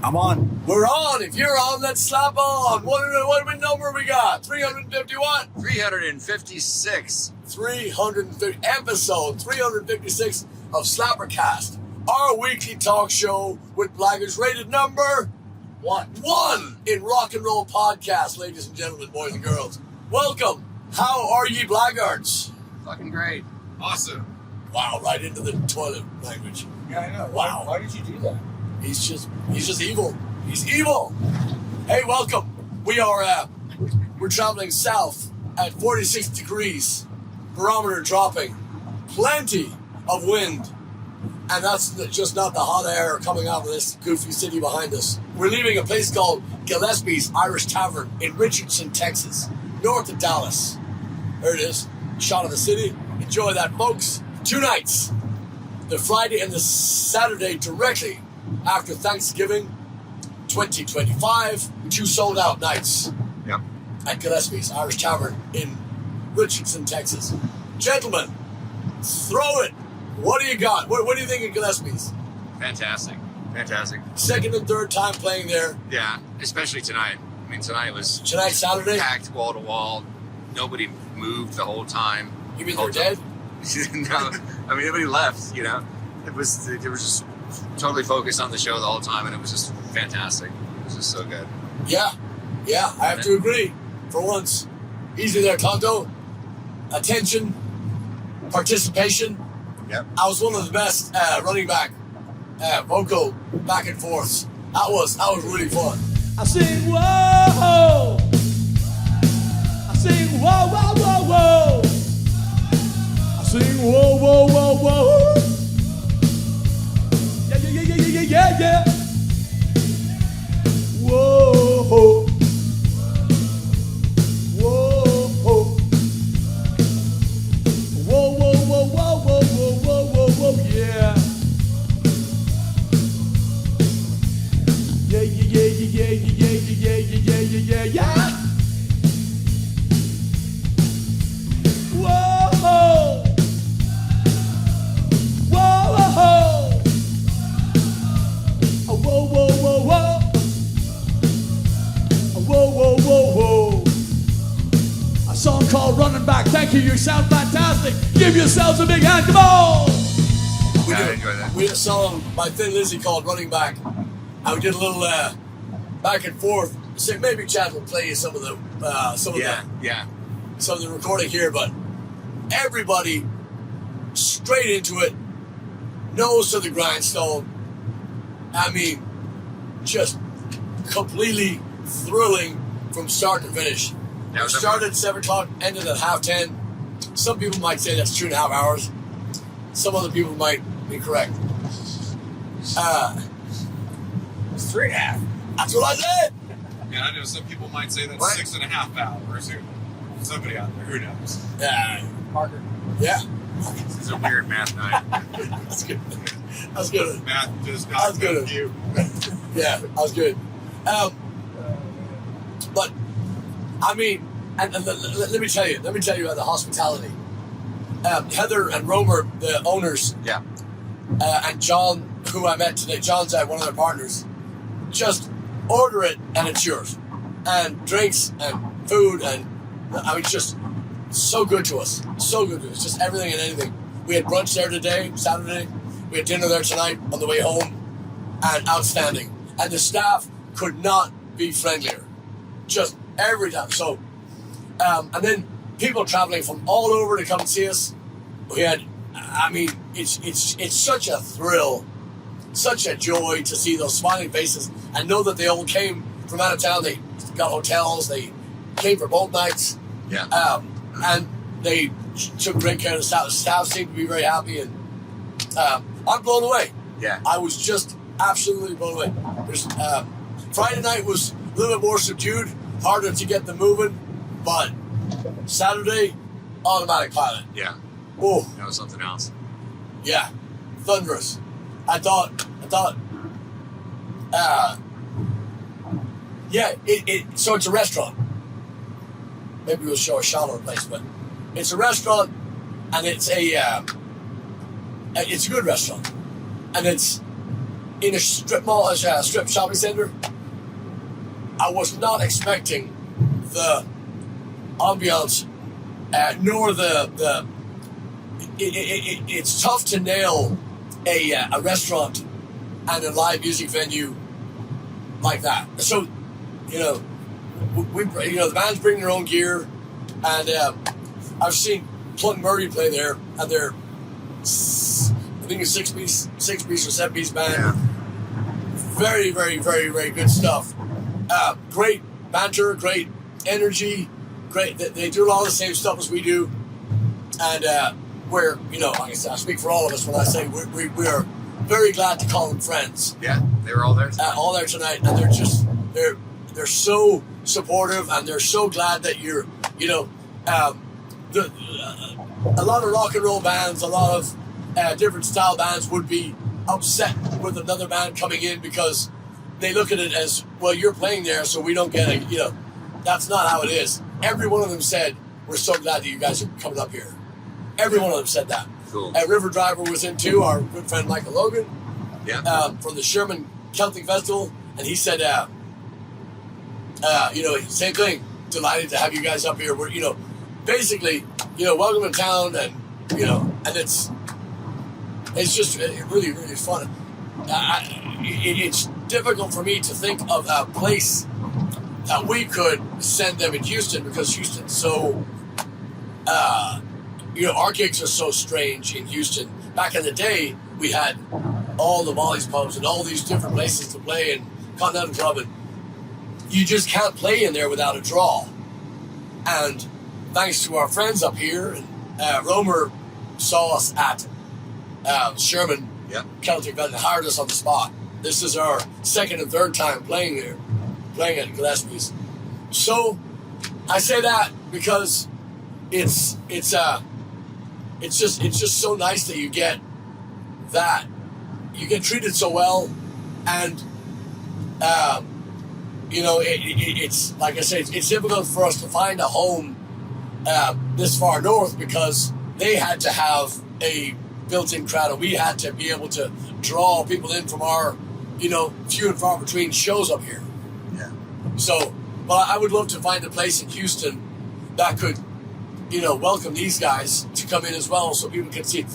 I'm on. We're on. If you're on, let's slap on. What number we got? 351? 356. 350. Episode 356 of SlapperCast. Our weekly talk show with Blaggards, rated number one in rock and roll podcast, ladies and gentlemen, boys and girls. Welcome. How are ye, Blaggards? Fucking great. Awesome. Wow, right into the toilet language. Yeah, I know. Wow. Why did you do that? He's just evil. He's evil. Hey, welcome. We're traveling south at 46 degrees, barometer dropping, plenty of wind, and that's just not the hot air coming out of this goofy city behind us. We're leaving a place called Gillespie's Irish Tavern in Richardson, Texas, north of Dallas. There it is. Shot of the city. Enjoy that, folks. 2 nights. The Friday and the Saturday directly after Thanksgiving 2025. 2 sold-out nights. Yep. At Gillespie's Irish Tavern in Richardson, Texas. Gentlemen, throw it. What do you got? What do you think of Gillespie's? Fantastic. Second and third time playing there. Yeah, especially tonight. I mean, tonight was Saturday? packed wall to wall. Nobody moved the whole time. You mean they're dead? No, I mean, nobody left, you know. They were just totally focused on the show the whole time, and it was just fantastic. It was just so good. Yeah, I have to agree. For once, easy there, Tonto. Attention, participation. Yep. I was one of the best running back, vocal back and forths. That was really fun. I sing whoa, I sing whoa, whoa, whoa, whoa. I sing whoa, whoa, whoa, whoa. Yeah. Whoa, whoa, whoa, yeah. Yeah. Whoa. A song called Running Back. Thank you sound fantastic. Give yourselves a big hand, come on! I enjoyed that. We did a song by Thin Lizzy called Running Back. And we did a little back and forth. So maybe Chad will play you some of the recording here, but everybody straight into it, nose to the grindstone. I mean, just completely thrilling from start to finish. Yeah, It started at 7 o'clock, ended at 10:30. Some people might say that's 2.5 hours. Some other people might be correct. It's 3.5. That's what I said. Yeah, I know some people might say that's What? 6.5 hours. Somebody out there, who knows? Parker. Yeah. It's a weird math night. That's good. That's good. Math does not That's good. with you. Yeah, that was good. But I mean, and let me tell you about the hospitality. Heather and Romer, the owners, Yeah. and John, who I met today, John's one of their partners. Just order it and it's yours, and drinks and food, and I mean, just so good to us, just everything and anything. We had brunch there today, Saturday. We had dinner there tonight on the way home, and outstanding. And the staff could not be friendlier, just every time. So, and then people traveling from all over to come and see us. We had, I mean, it's such a thrill, such a joy to see those smiling faces and know that they all came from out of town. They got hotels. They came for both nights. Yeah. And they took great care of the staff. The staff seemed to be very happy, and I'm blown away. Yeah. I was just absolutely blown away. Friday night was a little bit more subdued, harder to get them moving, but Saturday, automatic pilot. Yeah. Oh, That was something else. yeah, thunderous. I thought, so it's a restaurant. Maybe we'll show a shot of the place, but it's a restaurant, and it's a good restaurant, and it's in a strip mall, a strip shopping center, I was not expecting the ambiance, nor the. It's tough to nail a restaurant and a live music venue like that. So, the bands bring their own gear, and I've seen Plug Murray play there, and they're, I think, a six-piece or seven-piece band. Yeah. Very, very, very, very good stuff. Great banter, great energy, great. They do a lot of the same stuff as we do, and we're, like I said, I speak for all of us when I say we are very glad to call them friends. Yeah, they were all there. All there tonight, and they're so supportive, and they're so glad that you're, a lot of rock and roll bands, a lot of different style bands would be upset with another band coming in because they look at it as, well, you're playing there, so we don't get it. That's not how it is. Every one of them said, we're so glad that you guys are coming up here. Every one of them said that. Cool. River Driver was in too, our good friend Michael Logan, Yeah. from the Sherman Celtic Festival, and he said, same thing, delighted to have you guys up here. We're, basically, welcome to town, and, and it's just really, really fun. It's difficult for me to think of a place that we could send them in Houston, because Houston's so, our gigs are so strange in Houston. Back in the day, we had all the Molly's pubs and all these different places to play, and Continental Club, and you just can't play in there without a draw. And thanks to our friends up here, and Romer saw us at Sherman Celtic Festival and hired us on the spot. This is our second and third time playing there, playing at Gillespie's. So I say that because it's just so nice that you get treated so well, and it's like I say, it's difficult for us to find a home this far north, because they had to have a built-in crowd, and we had to be able to draw people in from our, few and far between shows up here. Yeah. So, but I would love to find a place in Houston that could, welcome these guys to come in as well, so people can see.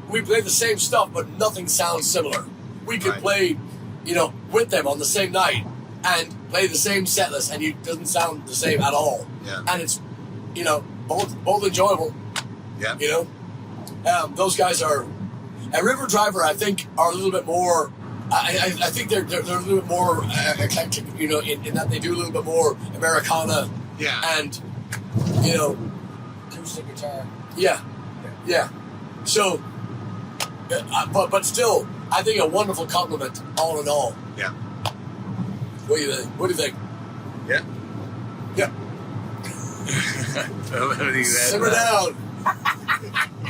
We play the same stuff, but nothing sounds similar. We could play, with them on the same night and play the same set list, and it doesn't sound the same at all. Yeah. And it's, both enjoyable. Yeah. Those guys are, and River Driver, I think, are a little bit more. I think they're a little bit more eclectic, in that they do a little bit more Americana. Yeah. And, acoustic guitar. Yeah. So, but still, I think a wonderful compliment, all in all. Yeah. What do you think? Yeah. Yeah. What do you add Simmer to that? down.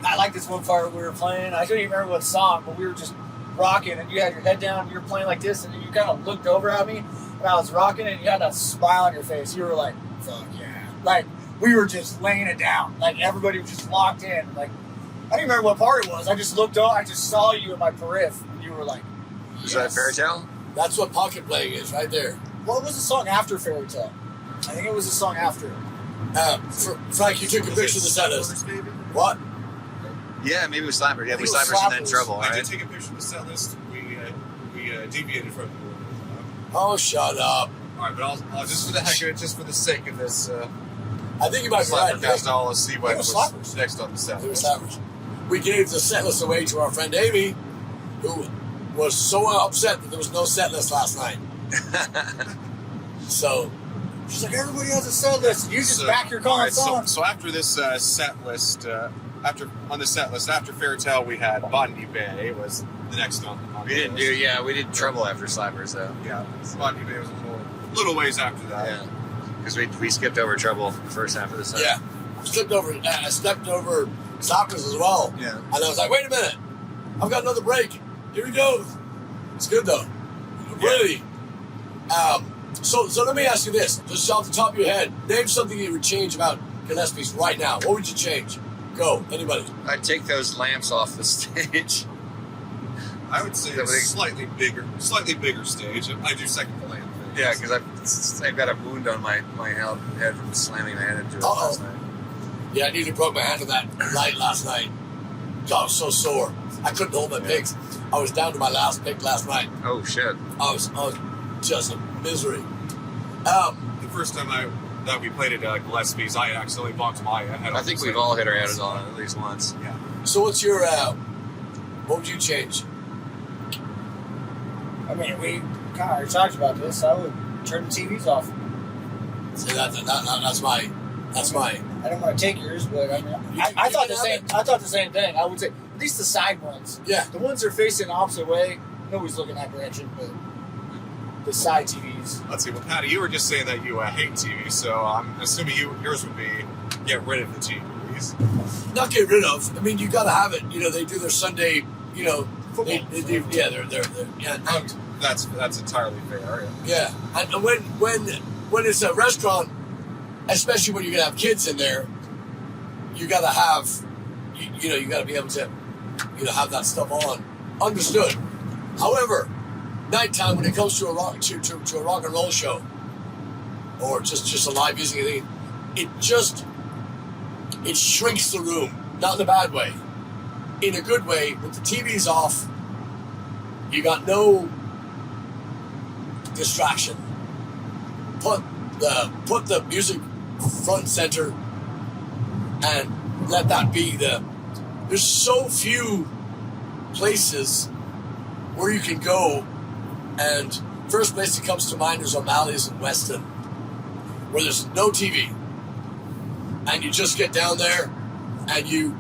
I like this one part we were playing. I couldn't even remember what song, but we were just rocking, and you had your head down, you were playing like this, and you kind of looked over at me, and I was rocking, and you had that smile on your face. You were like, fuck yeah. Like, we were just laying it down. Like, everybody was just locked in. Like, I don't even remember what part it was. I just looked up, I just saw you in my periph, and you were like, yes. Was that Fairy Tale? That's what pocket playing is, right there. What was the song after Fairy Tale? I think it was the song after. Frank, you took a picture of the set list. What? Yeah, maybe it was Slapper. Yeah, I think we it was Slappers and then Slappers. Trouble, I right? did take a picture of the set list. We deviated from it. Oh, shut up. All right, but I'll just for the heck of it, just for the sake of this I think you might be right. SlapperCast, I'll see what It was was Slappers. next on the set It was list. Slappers. We gave the set list away to our friend Amy, who was so upset that there was no set list last night. So, She's like, everybody has a set list. You just back your all calling right, songs. so after this set list, after Fairy Tale, we had Botany Bay was the next on We the didn't list. we did Trouble after Slappers, though. Yeah, Botany Bay was a little ways after that. Yeah. Because we skipped over Trouble the first half of the set. yeah. Stepped over Slappers as well. Yeah. And I was like, wait a minute. I've got another break. Here we go. It's good, though. Really. So let me ask you this. Just off the top of your head, name something you would change about Gillespie's right now. What would you change? Go. Anybody. I'd take those lamps off the stage. I would say slightly bigger stage. I do second the land. Yeah, because I've got a wound on my head from slamming my head into it last night. Yeah, I nearly broke my hand on that light last night. God, I was so sore. I couldn't hold my picks. I was down to my last pick last night. Oh shit! I was just a misery. The first time that we played at Gillespie's, I accidentally bumped my head. I think we've all hit our heads on it at least once. Yeah. So what's your what would you change? I mean, we kind of already talked about this. I would turn the TVs off. See, that's my. I don't want to take yours, but I mean, I thought the same. I thought the same thing. I would say at least the side ones. Yeah. The ones that are facing the opposite way, nobody's looking that direction, but the side TVs. Let's see. Well, Patty, you were just saying that you hate TV, so I'm assuming yours would be get rid of the TVs. Not get rid of. I mean, you got to have it. You know, they do their Sunday. You know, Football. they're yeah. And, That's entirely fair. yeah, and when it's a restaurant, especially when you're gonna have kids in there, you gotta have, you gotta be able to, have that stuff on. Understood. However, nighttime when it comes to a rock and roll show, or just a live music thing, it shrinks the room. Not in a bad way, in a good way. With the TVs off, you got no distraction. Put the music front and center, and let that be there's so few places where you can go, and first place that comes to mind is O'Malley's in Weston, where there's no TV, and you just get down there and you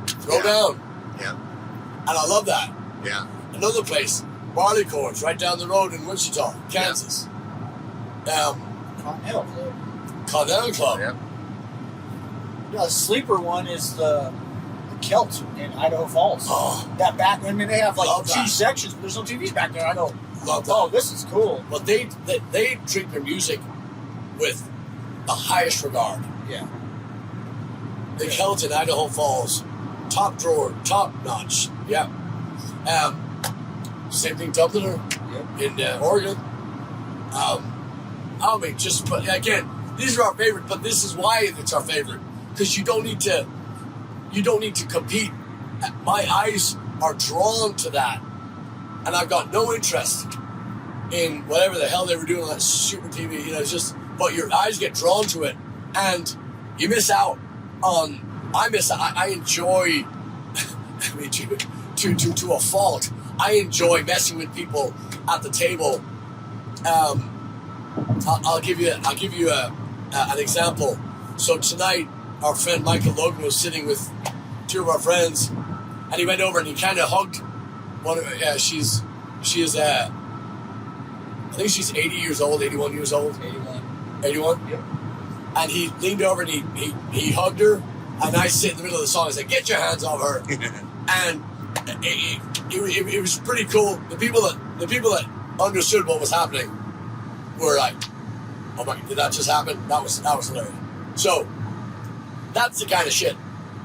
throw down. Yeah. And I love that. Yeah. Another place, Barleycorns, right down the road in Wichita, Kansas. Continental Club. Continental Club. Yeah. Yeah, the sleeper one is the Celt in Idaho Falls. Oh, That back, I mean, they have like Love two that. sections, but there's no TVs back there. I go, love that. oh, this is cool. But they treat their music with the highest regard. Yeah. The Celt in Idaho Falls, top drawer, top notch. Yeah. Same thing, Dubliner in Oregon. I mean, but again, these are our favorite. But this is why it's our favorite, because you don't need to compete. My eyes are drawn to that, and I've got no interest in whatever the hell they were doing on that super TV. It's just, but your eyes get drawn to it, and you miss out on. I enjoy. I mean, to a fault. I enjoy messing with people at the table. I'll give you an example. So tonight, our friend Michael Logan was sitting with two of our friends, and he went over and he kind of hugged one of her. She is I think she's 80 years old, 81 years old. 81? Yep. And he leaned over and he hugged her, and I sit in the middle of the song and said, "Get your hands off her." And it was pretty cool. The people that understood what was happening were like, "Oh my, did that just happen?" That was hilarious. So that's the kind of shit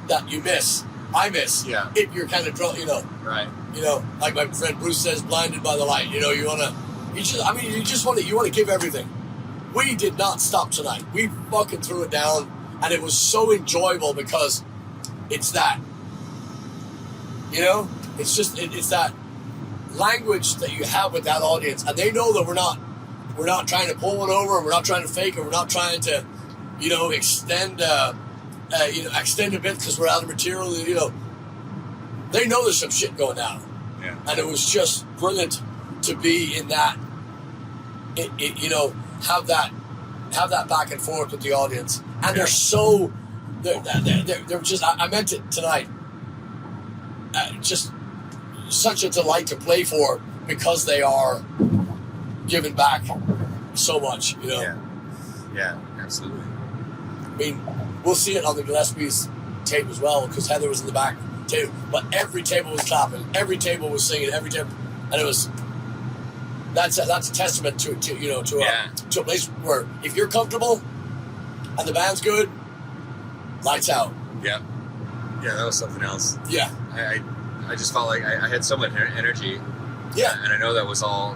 that you miss. I miss. Yeah. If you're kind of drunk, Right. like my friend Bruce says, blinded by the light. You just want to give everything. We did not stop tonight. We fucking threw it down, and it was so enjoyable because it's that. It's just it's that language that you have with that audience, and they know that we're not trying to pull one over, and we're not trying to fake it, we're not trying to, extend a bit because we're out of material. They know there's some shit going down, and it was just brilliant to be in that. Have that back and forth with the audience, and they're just. I meant it tonight. Just such a delight to play for because they are giving back so much, Yeah, absolutely. I mean, we'll see it on the Gillespie's tape as well because Heather was in the back too. But every table was clapping, every table was singing, every table, and it was. That's a testament to a place where if you're comfortable and the band's good, lights out. Yeah. Yeah, that was something else. Yeah. I just felt like I had so much energy. Yeah. And I know that was all,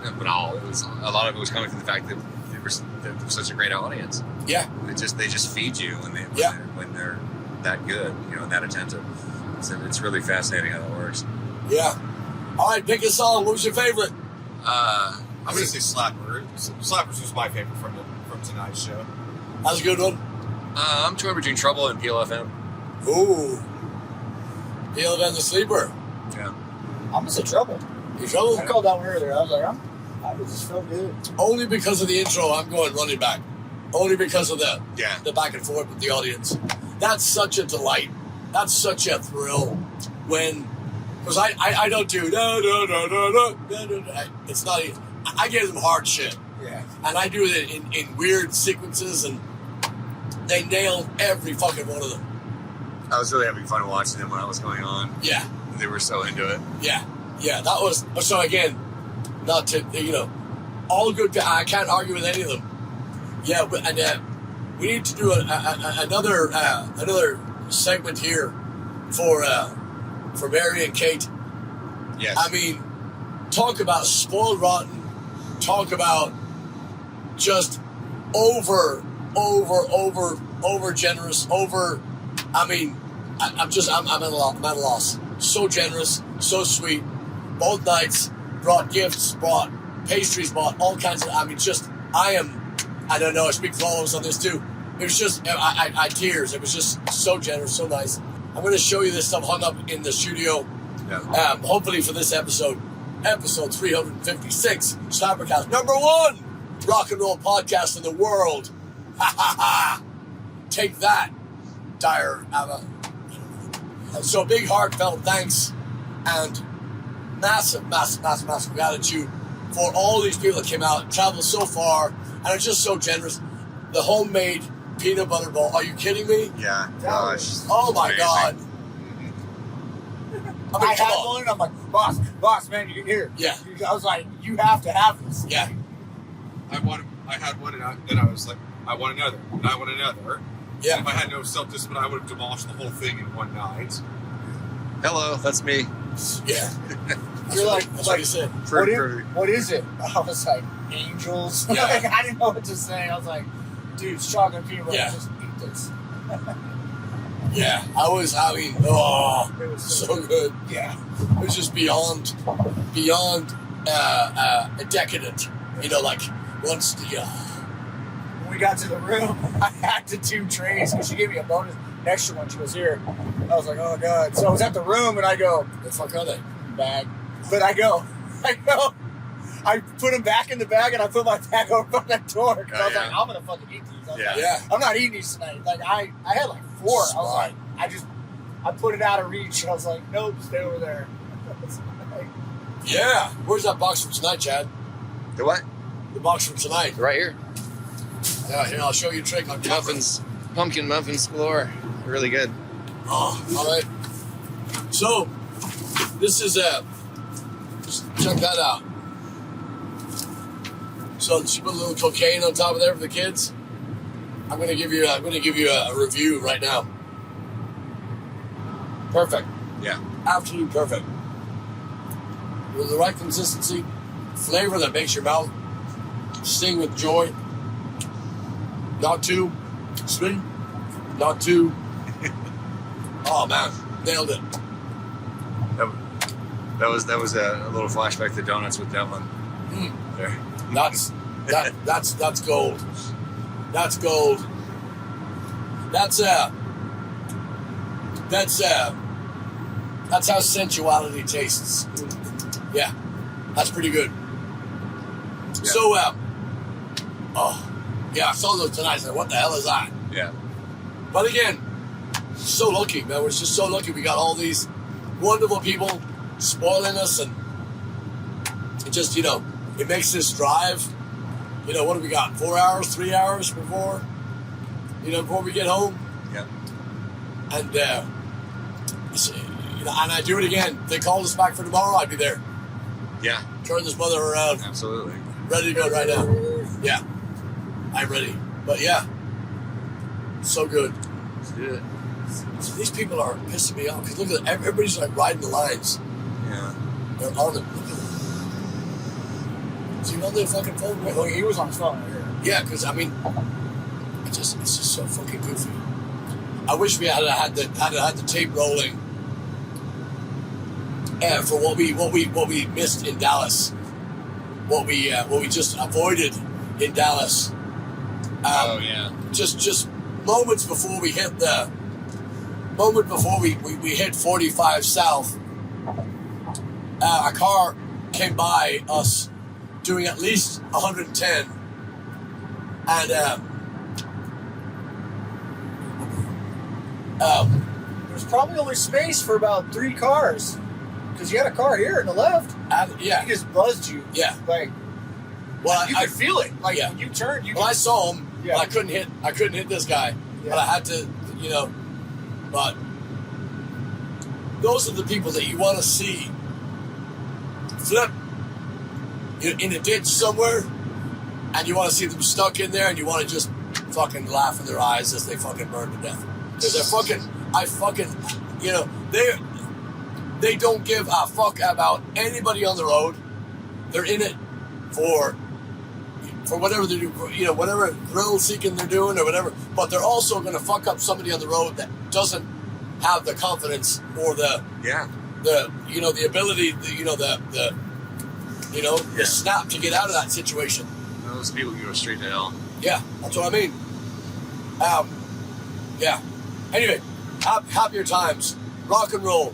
but it was a lot of it was coming from the fact that they were such a great audience. Yeah. They just feed you when they're that good, and that attentive. So it's really fascinating how that works. Yeah. All right, pick a song. What was your favorite? I'm going to say Slapper. Slappers was my favorite from tonight's show. That was a good one. I'm torn between Trouble and PLFM. Ooh. PLFM the Sleeper. Yeah. I'm gonna say Trouble. You trouble? I called that one earlier. I was like, I just felt good. Only because of the intro, I'm going Running Back. Only because of the back and forth with the audience. That's such a delight. That's such a thrill because I don't do it's not even, I give them hard shit. Yeah. And I do it in weird sequences, and they nailed every fucking one of them. I was really having fun watching them when I was going on. Yeah. They were so into it. Yeah. That was, so again, not to, all good, I can't argue with any of them. Yeah, and we need to do another segment here for Mary and Kate. Yes. I mean, talk about spoiled rotten. Talk about just over generous. I mean, I'm at a loss. So generous, so sweet. Both nights brought gifts, brought pastries, brought all kinds of. I mean, I don't know. I speak for all of us on this too. It was just, I tears. It was just so generous, so nice. I'm going to show you this stuff hung up in the studio. Yeah. Hopefully for this episode 356, SlapperCast, #1 rock and roll podcast in the world. Ha ha ha! Take that, dire Abba. So big heartfelt thanks and massive gratitude for all these people that came out, traveled so far, and are just so generous. The homemade peanut butter bowl. Are you kidding me? Yeah. Gosh. Oh my Amazing. God. I mean, I come had on. one, and I'm like, boss, man, you here. Yeah. I was like, you have to have this. Yeah. I had one, and then I was like, I want another, and I want another. Yeah. And if I had no self-discipline, I would have demolished the whole thing in one night. Hello, that's me. Yeah. You're like, That's what you said. what is it? I was like, angels. Yeah. Like, I didn't know what to say. I was like, dude, it's chocolate peanut butter. Yeah. Just eat this. Yeah. It was so good. Yeah. It was just beyond decadent. Like once the When we got to the room, I had to do trays because she gave me a bonus, an extra one. She was here. I was like, oh God. So I was at the room and I go, the fuck are they? bag. But I put them back in the bag and I put my bag over by that door because I was like, I'm gonna fucking eat these. I was like, Yeah. I'm not eating these tonight. Like I had like 4. I was like, I put it out of reach. I was like, nope, stay over there. Yeah. Where's that box from tonight, Chad? The what? The box from tonight. Right here. Yeah, here, I'll show you a trick on camera. Muffins, pumpkin muffins galore. Really good. Oh, all right. So, this is check that out. So she put a little cocaine on top of there for the kids. I'm gonna give you a review right now. Perfect. Yeah. Absolutely perfect. With the right consistency, flavor that makes your mouth sing with joy. Not too sweet, not too. Oh man, nailed it. That was a little flashback to Donuts with Devlin. There. That's gold. That's gold. That's how sensuality tastes. Yeah, that's pretty good. Yeah. So, I saw those tonight. I said, what the hell is that? Yeah. But again, so lucky, man. We're just so lucky. We got all these wonderful people spoiling us, and it just, it makes this drive. What do we got? 4 hours, 3 hours before we get home. Yeah. And, and I do it again. If they called us back for tomorrow, I'd be there. Yeah. Turn this mother around. Absolutely. Ready to go right now. Yeah. I'm ready. But yeah. So good. Let's do it. So these people are pissing me off because look at everybody's like riding the lines. Yeah. They're on the. Look at them. Is he on their fucking phone? Well, he was on his phone right here. Yeah, because I mean, it's just so fucking goofy. I wish we had the tape rolling. For what we missed in Dallas, what we just avoided in Dallas. Oh yeah. Just moments before we hit we hit 45 south, a car came by us doing at least 110, and There's probably only space for about 3 cars. Because you had a car here on the left. yeah, He just buzzed you. yeah. Like, Well, you could feel it. Like, yeah. when you turned, you Well, I could, saw him, Yeah. but I couldn't hit this guy. Yeah. But I had to, but those are the people that you want to see flip in a ditch somewhere, and you want to see them stuck in there, and you want to just fucking laugh in their eyes as they fucking burn to death. Because they don't give a fuck about anybody on the road. They're in it for whatever they do, whatever thrill seeking they're doing or whatever. But they're also going to fuck up somebody on the road that doesn't have the confidence or the ability, the snap to get out of that situation. Those people go straight to hell. Yeah, that's what I mean. Yeah. Anyway, happier times, rock and roll.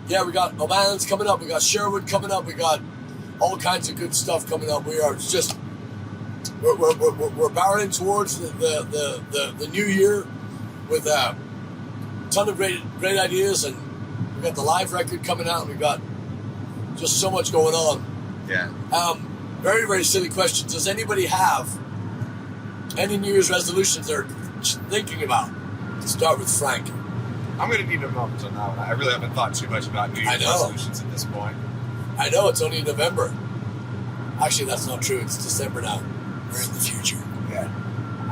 Yeah, we got O'Malley's coming up. We got Sherwood coming up. We got all kinds of good stuff coming up. We are just we're barreling towards the new year with a ton of great ideas, and we got the live record coming out. And we got just so much going on. Yeah. Very, very silly question. Does anybody have any New Year's resolutions they're thinking about? Let's start with Frank. I'm going to need a moment on that one. I really haven't thought too much about New Year's resolutions at this point. I know it's only November. Actually, that's not true. It's December now. We're in the future. Yeah.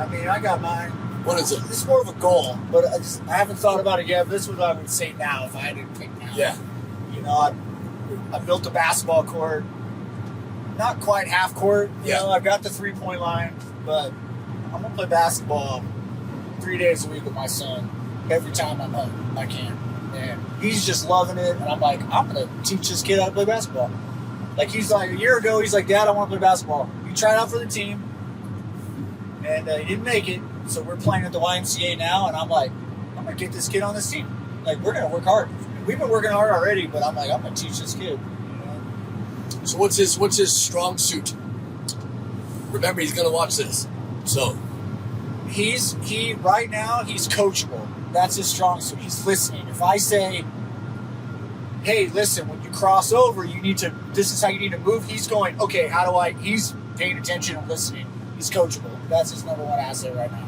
I mean, I got mine. What is it? It's more of a goal, but I haven't thought about it yet. But this is what I would say now if I had to pick now. Yeah. I built a basketball court. Not quite half court. Yeah. I've got the 3-point line, but I'm going to play basketball 3 days a week with my son. Every time I'm home, I can. And he's just loving it. And I'm like, I'm going to teach this kid how to play basketball. Like, he's like, a year ago, he's like, Dad, I want to play basketball. He tried out for the team, and he didn't make it. So we're playing at the YMCA now, and I'm like, I'm going to get this kid on this team. Like, we're going to work hard. We've been working hard already, but I'm like, I'm going to teach this kid. So what's his strong suit? Remember, he's going to watch this. So Right now, he's coachable. That's his strong suit. He's listening. If I say, hey, listen, when you cross over, this is how you need to move. He's going, okay, he's paying attention and listening. He's coachable. That's his number one asset right now.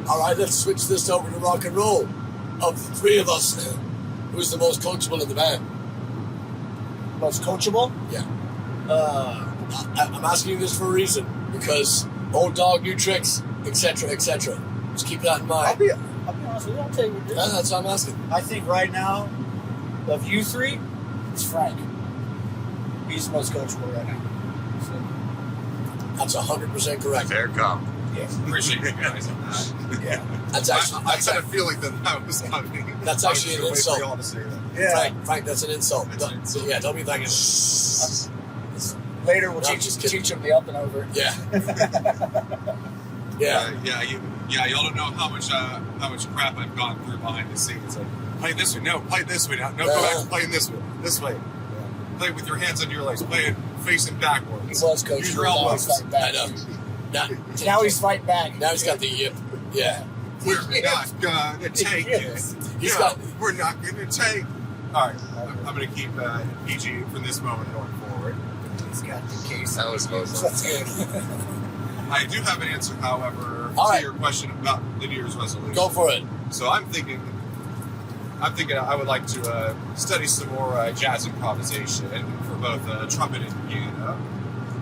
All right, let's switch this over to rock and roll. Of the three of us, who's the most coachable in the band? Most coachable? Yeah. I'm asking you this for a reason, because old dog, new tricks, etc., etc. Just keep that in mind. I'll be honest with you. I'll tell you what it is. That's what I'm asking. I think right now, of you three, it's Frank. He's the most coachable right now. So, that's 100% correct. Fair comp. yeah. Appreciate you guys on that. Yeah. That's I actually had a feeling that was coming. That's actually an I was just insult. waiting for y'all to say that. Yeah. Frank, that's an insult. That's an insult. Yeah, don't be thinking. Later, we'll No, just kidding. teach him the up and over. Yeah. Yeah. Y'all don't know how much crap I've gone through behind the scenes. Like, play this way. No, play this way. No, go back to playing this way. This way. Play with your hands on your legs. Play it facing backwards. He was coaching. Use your elbows. I know. Now he's fighting back. Now he's got the yip. Yeah. We're not gonna take Yes. He's it. got- We're not gonna take. All right, I'm gonna keep PG from this moment going forward. He's got the case. That was close. That's good. I do have an answer, however, All to right. your question about the New Year's resolution. Go for it. So I'm thinking I would like to study some more jazz improvisation for both trumpet and piano.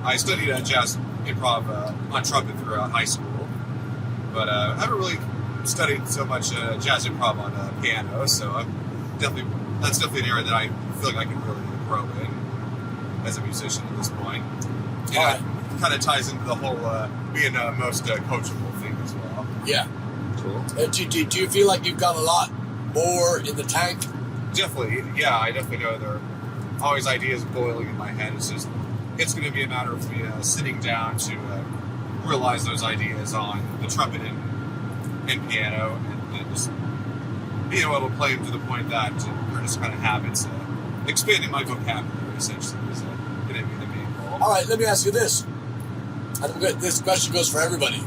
I studied jazz improv on trumpet throughout high school, but I haven't really studied so much jazz improv on piano, so that's definitely an area that I feel like I can really grow in as a musician at this point. And All right. it kind of ties into the whole being most coachable thing as well. Yeah. Cool. Do you feel like you've got a lot more in the tank? Definitely, yeah. I definitely know there are always ideas boiling in my head. It's going to be a matter of me sitting down to realize those ideas on the trumpet and piano, and just being able to play them to the point that they're just kind of habits. Expanding my vocabulary essentially is going to be the main goal. All right, let me ask you this. And this question goes for everybody.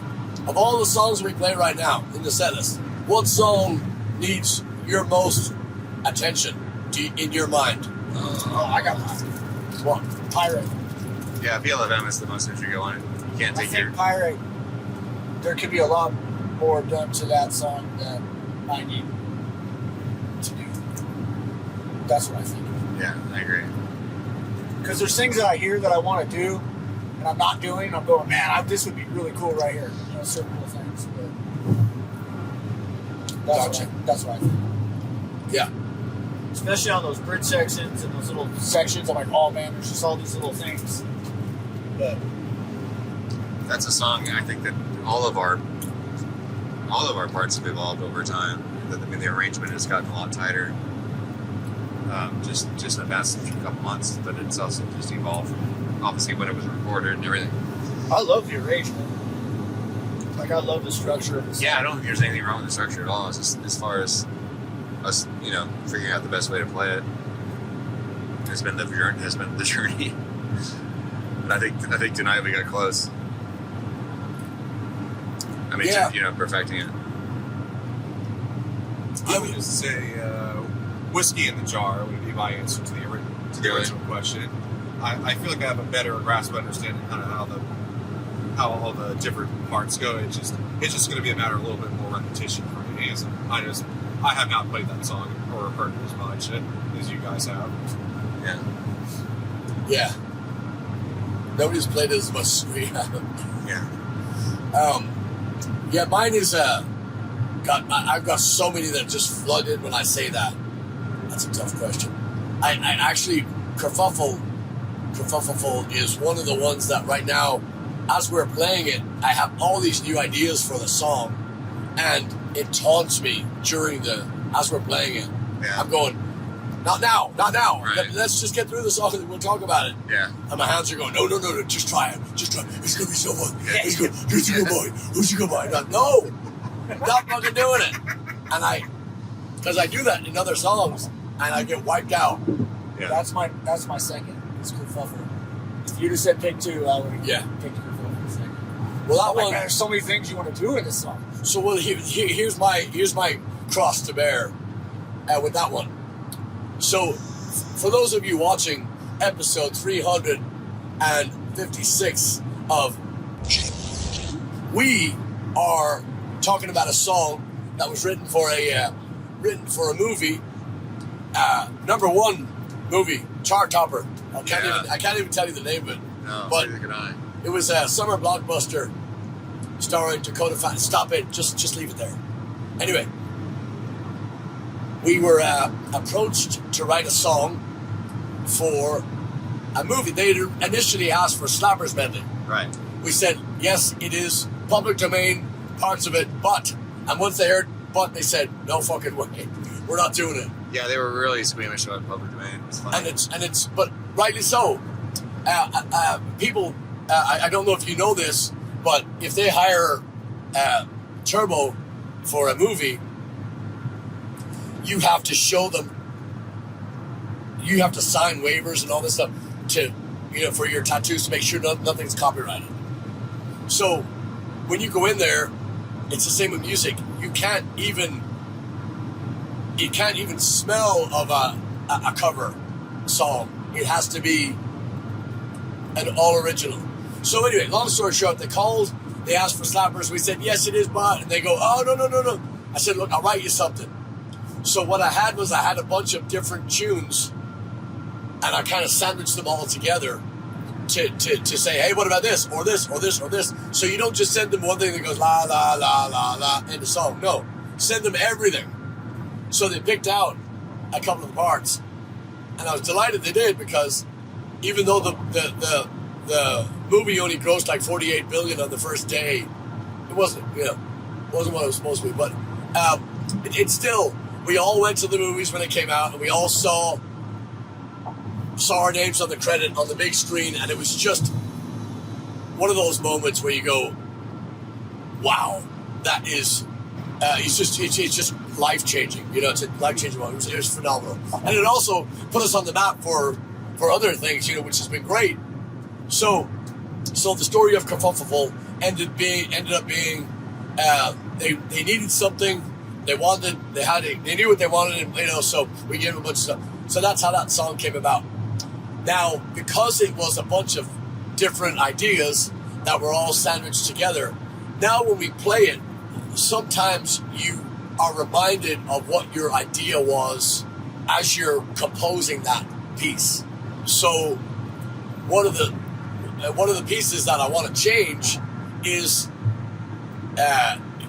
Of all the songs we play right now in the set list, what song needs your most attention in your mind? Oh, I got one. What? Pirate. Yeah, PLFM is the most intriguing one. You can't I take your. think Pirate. There could be a lot more done to that song that I need to do. That's what I think. Yeah, I agree. Because there's things that I hear that I want to do, and I'm not doing. I'm going, man, this would be really cool right here. You know, certain little things. But that's what I think. Yeah. Especially on those bridge sections and those little sections, I'm like, oh man, there's just all these little things. But That's a song I think that all of our parts have evolved over time. I mean, the arrangement has gotten a lot tighter. Just in the past couple months, but it's also just evolved from obviously when it was recorded and everything. I love the arrangement. Like, I love the structure of the song. Yeah, I don't think there's anything wrong with the structure at all. It's just as far as us, figuring out the best way to play it has been the journey. And I think tonight we got close. I mean, Yeah. perfecting it. I would just say whiskey in the jar would be my answer to the original question. I feel like I have a better grasp of understanding kind of how all the different parts go. It's just going to be a matter of a little bit more repetition for me. As I have not played that song or heard it as much as you guys have. Yeah. Yeah. Nobody's played it as much as we have. Yeah. Yeah, mine is I've got so many that just flood in when I say that. That's a tough question. I actually, Kerfuffleful is one of the ones that right now, as we're playing it, I have all these new ideas for the song, and it taunts me as we're playing it. Yeah. I'm going, not now. Right. Let's just get through the song and we'll talk about it. Yeah. And my hands are going, no, just try it. It's gonna be so fun. Yeah. It's good. Who's your boy? I'm like, no, not fucking doing it. And because I do that in other songs, and I get wiped out. Yeah. That's my second. It's Kerfuffle. If you'd have said pick two, I would have picked Kerfuffle second. Well, that Oh, one. man, there's so many things you want to do in this song. So here's my cross to bear with that one. So for those of you watching episode 356 of, we are talking about a song that was written for a movie, #1 movie, chart topper. I can't even tell you the name of it. No, but neither can I. it was a summer blockbuster starring Dakota Fanning. Stop it. Just leave it there. Anyway, we were approached to write a song for a movie. They initially asked for Slappers medley. Right. We said, yes, it is public domain, parts of it, but. And once they heard but, they said, no fucking way. We're not doing it. Yeah, they were really squeamish about public domain. It's funny. And it's, but rightly so. People, I don't know if you know this, but if they hire Turbo for a movie, you have to show them, you have to sign waivers and all this stuff for your tattoos to make sure nothing's copyrighted. So when you go in there, it's the same with music. You can't even smell of a cover song. It has to be an all original. So anyway, long story short, they called, they asked for Slappers. We said, yes, it is, but, and they go, oh, no. I said, look, I'll write you something. So what I had a bunch of different tunes, and I kind of sandwiched them all together to say, hey, what about this or this or this or this? So you don't just send them one thing that goes la la la la la in the song. No, send them everything. So they picked out a couple of the parts, and I was delighted they did, because even though the movie only grossed like $48 billion on the first day, it wasn't what it was supposed to be. But it's still, we all went to the movies when it came out, and we all saw our names on the credit on the big screen, and it was just one of those moments where you go, wow, that is it's just life-changing. It's a life-changing moment. It was phenomenal, and it also put us on the map for other things, which has been great. So the story of Kerfuffleful ended up being they needed something, they knew what they wanted, and so we gave them a bunch of stuff. So that's how that song came about. Now, because it was a bunch of different ideas that were all sandwiched together, now when we play it, sometimes you are reminded of what your idea was as you're composing that piece. So one of the pieces that I want to change is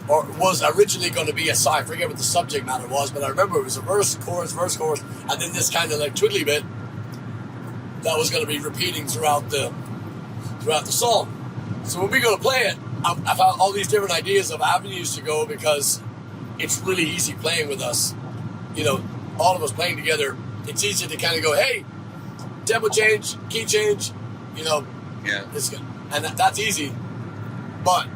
or was originally going to be a song. I forget what the subject matter was, but I remember it was a verse, chorus, and then this kind of like twiddly bit that was going to be repeating throughout the song. So when we go to play it, I've had all these different ideas of avenues to go, because it's really easy playing with us. All of us playing together, it's easy to kind of go, hey, tempo change, key change, Yeah. It's good. And that's easy. But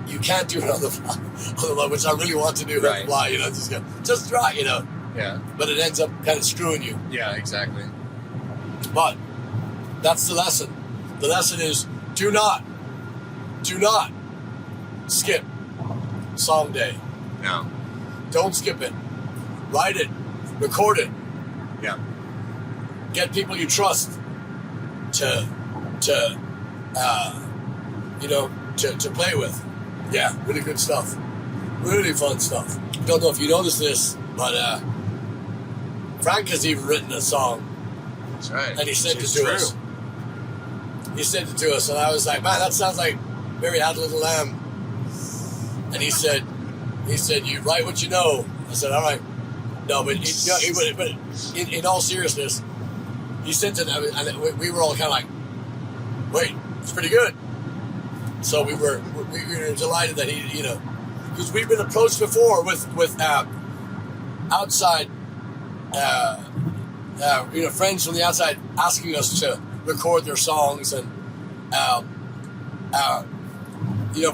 you can't do it on the fly, which I really want to do on the fly, just try, Yeah. But it ends up kind of screwing you. Yeah, exactly. But that's the lesson. The lesson is do not skip song day. No. Don't skip it. Write it. Record it. Yeah. Get people you trust to play with. Yeah, really good stuff. Really fun stuff. Don't know if you noticed this, but Frank has even written a song. That's right. And he sent it to us. He sent it to us, and I was like, man, that sounds like Mary Had a Little Lamb. And he said, you write what you know. I said, all right. No, but in all seriousness, he sent it, and we were all kind of like, wait, it's pretty good. So we were delighted that he, because we've been approached before with outside, friends from the outside asking us to record their songs, and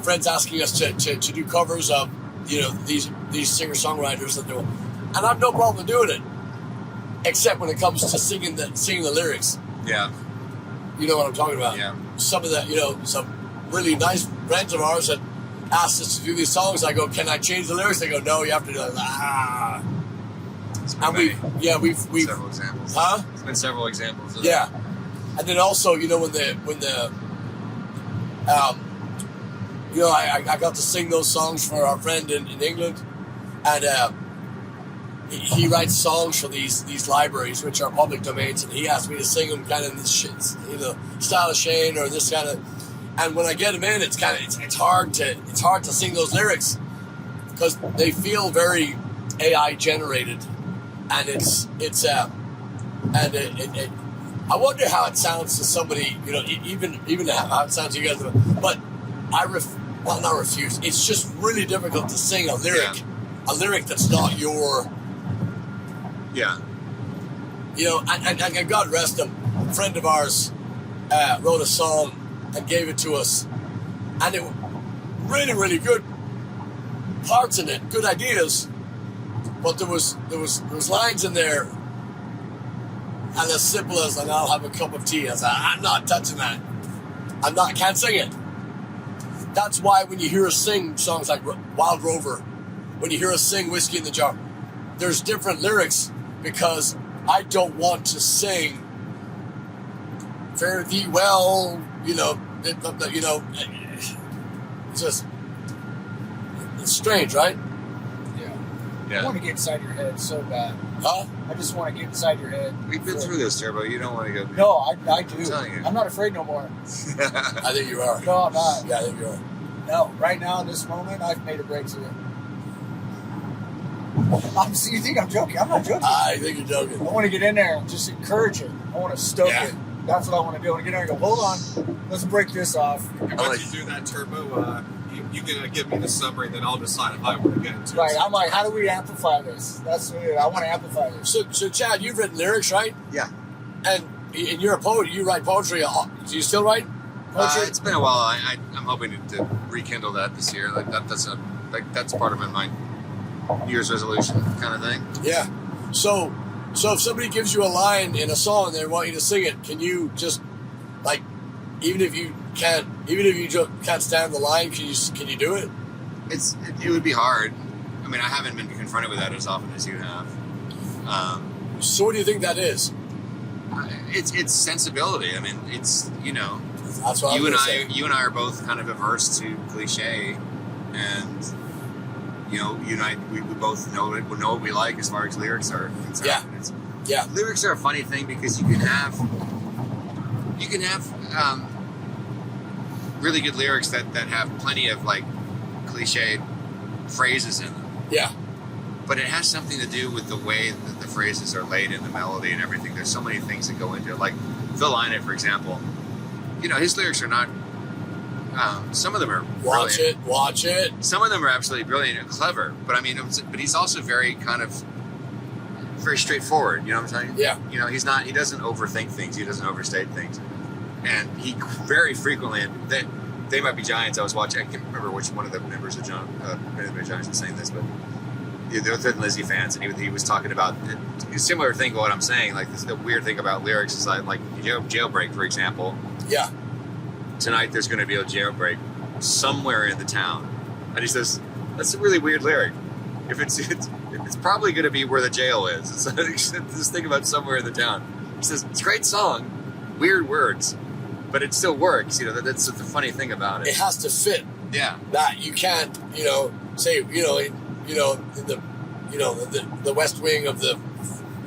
friends asking us to do covers of these singer-songwriters that do, and I have no problem doing it, except when it comes to singing the lyrics. Yeah. You know what I'm talking about. Yeah. Some of that, some really nice friends of ours that asked us to do these songs. I go, can I change the lyrics? They go, no, you have to do it. And we've several examples. Huh? There's been several examples of yeah. And then also, when I got to sing those songs for our friend in England, and he writes songs for these libraries, which are public domains, and he asked me to sing them kind of in this style of Shane or this kind of. And when I get them in, it's hard to sing those lyrics because they feel very AI generated, and I wonder how it sounds to somebody, even how it sounds to you guys. But not refuse. It's just really difficult to sing a lyric that's not your. Yeah. And God rest him, a friend of ours wrote a song and gave it to us, and it really, really good parts in it, good ideas, but there was lines in there, and as simple as, and I'll have a cup of tea. I said, I'm not touching that. Can't sing it. That's why when you hear us sing songs like Wild Rover, when you hear us sing Whiskey in the Jar, there's different lyrics, because I don't want to sing fare thee well, it's just, it's strange, right? Yeah. I Yeah. want to get inside your head so bad. Huh? I just want to get inside your head. We've been through this, Turbo. You don't want to go. No, I do. I'm telling you. I'm not afraid no more. I think you are. No, I'm not. Yeah, I think you are. No, right now in this moment, I've made a breakthrough. You think I'm joking? I'm not joking. I think you're joking. I want to get in there and just encourage it. I want to stoke Yeah. it. That's what I want to do. I want to get in there and go, hold on, let's break this off. And once you do that, Turbo, you can give me the summary, then I'll decide if I want to get into it. Right, I'm like, how do we amplify this? That's what I want to amplify this. So Chad, you've written lyrics, right? Yeah. And you're a poet. You write poetry. Do you still write poetry? It's been a while. I'm hoping to rekindle that this year. That's part of my New Year's resolution kind of thing. Yeah. So if somebody gives you a line in a song and they want you to sing it, can you just even if you just can't stand the line, can you do it? It would be hard. I mean, I haven't been confronted with that as often as you have. So what do you think that is? It's sensibility. I mean, it's That's what you I'm and gonna say. you and I are both kind of averse to cliche, and you and I we both know what we like as far as lyrics are concerned. Yeah. Yeah. Lyrics are a funny thing because you can have really good lyrics that have plenty of cliched phrases in them. Yeah. But it has something to do with the way that the phrases are laid in the melody and everything. There's so many things that go into it. Like Phil Lynott, for example, his lyrics are not. Some of them are brilliant. Watch it. Some of them are absolutely brilliant and clever. But I mean, but he's also very very straightforward. You know what I'm saying? Yeah. He doesn't overthink things. He doesn't overstate things. And he very frequently, They Might Be Giants, I was watching, I can't remember which one of the members of the Giants was saying this, but they're thin Lizzy fans, and he was talking about a similar thing to what I'm saying. The weird thing about lyrics is like Jailbreak, for example. Yeah. Tonight there's going to be a jailbreak somewhere in the town. And he says, that's a really weird lyric. If it's probably going to be where the jail is. This thing about somewhere in the town. He says, it's a great song, weird words, but it still works. That's the funny thing about it. It has to fit. Yeah. That you can't, say, in the West Wing of the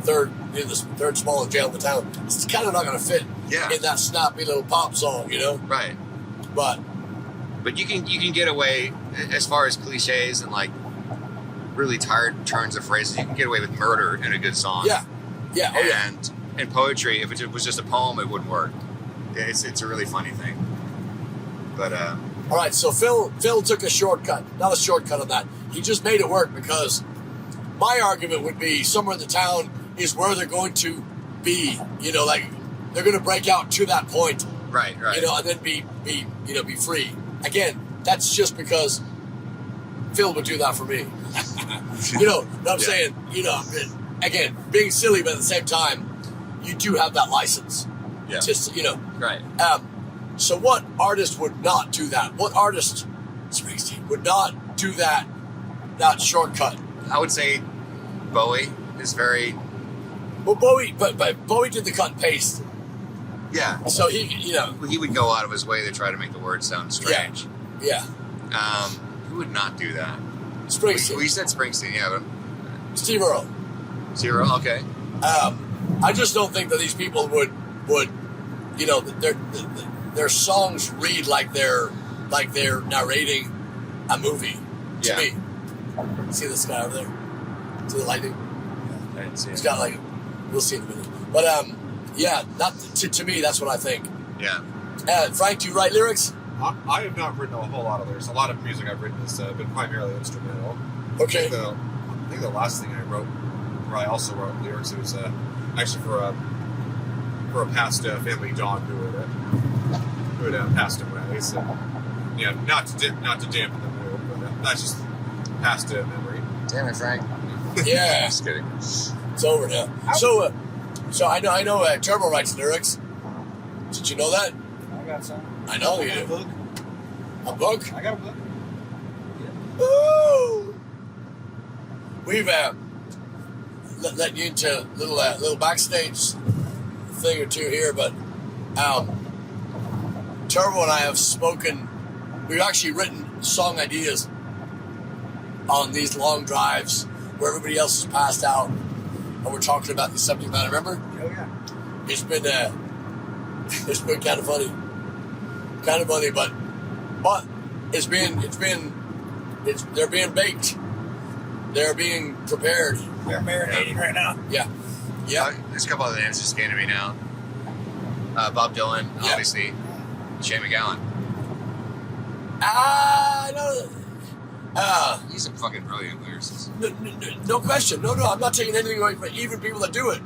third smallest jail in the town. It's kind of not going to fit in that snappy little pop song, Right. But you can get away as far as cliches and really tired turns of phrases. You can get away with murder in a good song. yeah. Oh, yeah. And in poetry, if it was just a poem, it wouldn't work. It's a really funny thing. But All right, so Phil took a shortcut. Not a shortcut on that. He just made it work because my argument would be somewhere in the town is where they're going to be. They're going to break out to that point. right. And then be free. Again, that's just because Phil would do that for me. What I'm saying, again, being silly, but at the same time, you do have that license. Yeah. Just, Right. So what artist would not do that? What artist, Springsteen, would not do that shortcut? I would say Bowie is very. Well, Bowie did the cut and paste. Yeah. So he would go out of his way to try to make the words sound strange. Yeah. Who would not do that? Springsteen. We said Springsteen, yeah, but Steve Earle. Zero, okay. I just don't think that these people would their songs read like they're narrating a movie to me. See this guy over there? See the lightning? I didn't see He's it. got we'll see in a minute. But not to me. That's what I think. Yeah. Frank, do you write lyrics? I have not written a whole lot of lyrics. A lot of music I've written has been primarily instrumental. Okay. I think the last thing I wrote, where I also wrote lyrics, it was actually for a past family dog who had passed away. So not to dampen the mood, but that's just past memory. Damn it, Frank. Yeah. Just kidding. It's over now. So I know Turbo writes lyrics. Did you know that? I got some. I know you I got a do. book. A book? I got a book. Woo! We've let you into a little backstage thing or two here, but Turbo and I have spoken. We've actually written song ideas on these long drives where everybody else is passed out, and we're talking about the subject matter. Remember? Oh yeah. It's been kind of funny, but they're being baked, they're being prepared. They're marinating right now. Yeah. There's a couple other names just came to me now. Bob Dylan, Yeah. obviously. Shane McGowan. He's a fucking brilliant lyricist. No question. No, I'm not taking anything away from even people that do it.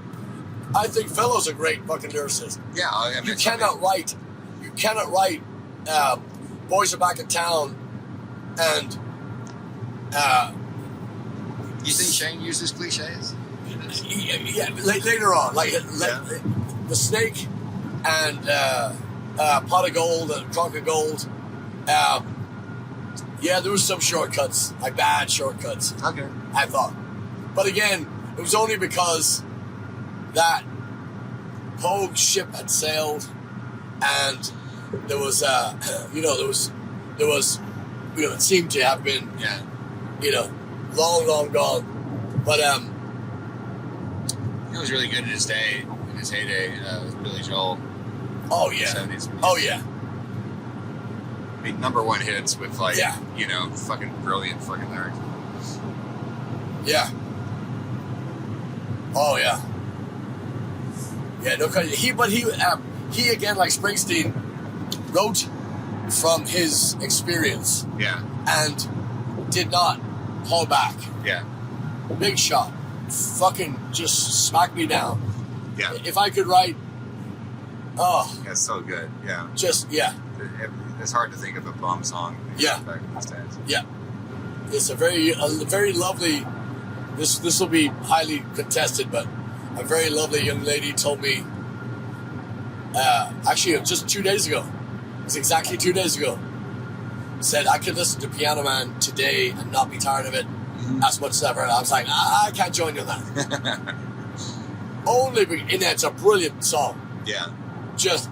I think Fellow's a great fucking lyricist. Yeah, I mean, You cannot write Boys Are Back in Town and You think Shane uses cliches? later on, like the Snake and Pot of Gold and Trunk of Gold. There was some shortcuts, like bad shortcuts. Okay. I thought, but again, it was only because that Pogue ship had sailed, and there was, it seemed to have been, long gone. But He was really good in his day, in his heyday, with Billy Joel. Oh yeah, 70s. oh yeah. I mean, '1 hits with Yeah. fucking brilliant fucking lyrics. Yeah. Oh yeah. Yeah, no question. He again, like Springsteen, wrote from his experience Yeah. and did not hold back. Yeah. Big shot. Fucking just smack me down. Yeah. If I could write, That's so good. Yeah. It's It's hard to think of a bum song. Yeah. Back in those days. It's a very lovely. This will be highly contested, but a very lovely young lady told me. Actually, just 2 days ago. It's exactly 2 days ago. Said I could listen to Piano Man today and not be tired of it as much as ever. And I was like, I can't join you on that. And it's a brilliant song. Yeah. Just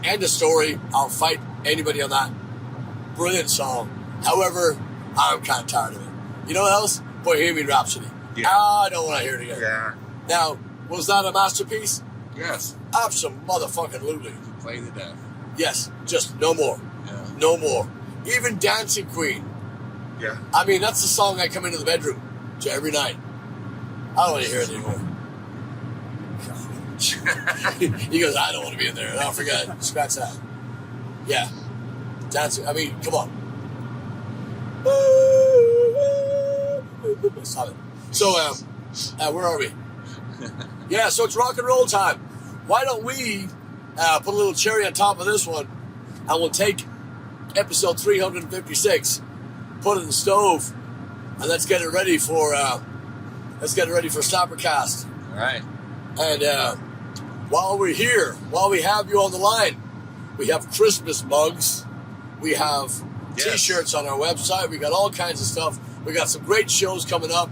end of story. I'll fight anybody on that. Brilliant song. However, I'm kind of tired of it. You know what else? Bohemian Rhapsody. Yeah. I don't want to hear it again. Yeah. Now, was that a masterpiece? Yes. Absolutely. Play the death. Yes. Just no more. Yeah. No more. Even Dancing Queen. Yeah. I mean, that's the song I come into the bedroom to every night. I don't want to hear it anymore. He goes, I don't want to be in there. Oh, forget it. Scratch that. Yeah. Dancing. I mean, come on. Stop it. So, where are we? Yeah, so it's rock and roll time. Why don't we put a little cherry on top of this one, and we'll take episode 356, put it in the stove, and let's get it ready for SlapperCast. All right. And while we're here, while we have you on the line, we have Christmas mugs, we have T-shirts on our website, we got all kinds of stuff. We got some great shows coming up.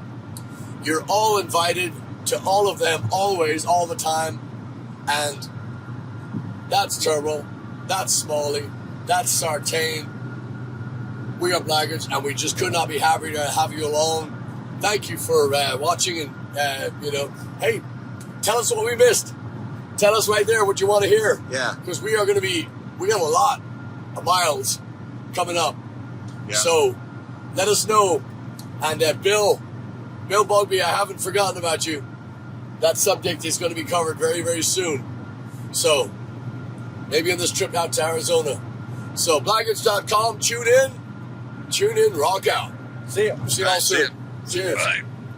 You're all invited to all of them, always, all the time. And that's Turbo, that's Smalley, that's Sartain. We are Blaggards, and we just could not be happy to have you along. Thank you for watching, and hey, tell us what we missed. Tell us right there what you want to hear. Yeah. Because we got a lot of miles coming up. Yeah. So let us know. And Bill Bugby, I haven't forgotten about you. That subject is going to be covered very, very soon. So maybe on this trip out to Arizona. So blaggards.com, tune in, rock out. See ya. See you all soon. Cheers. Bye.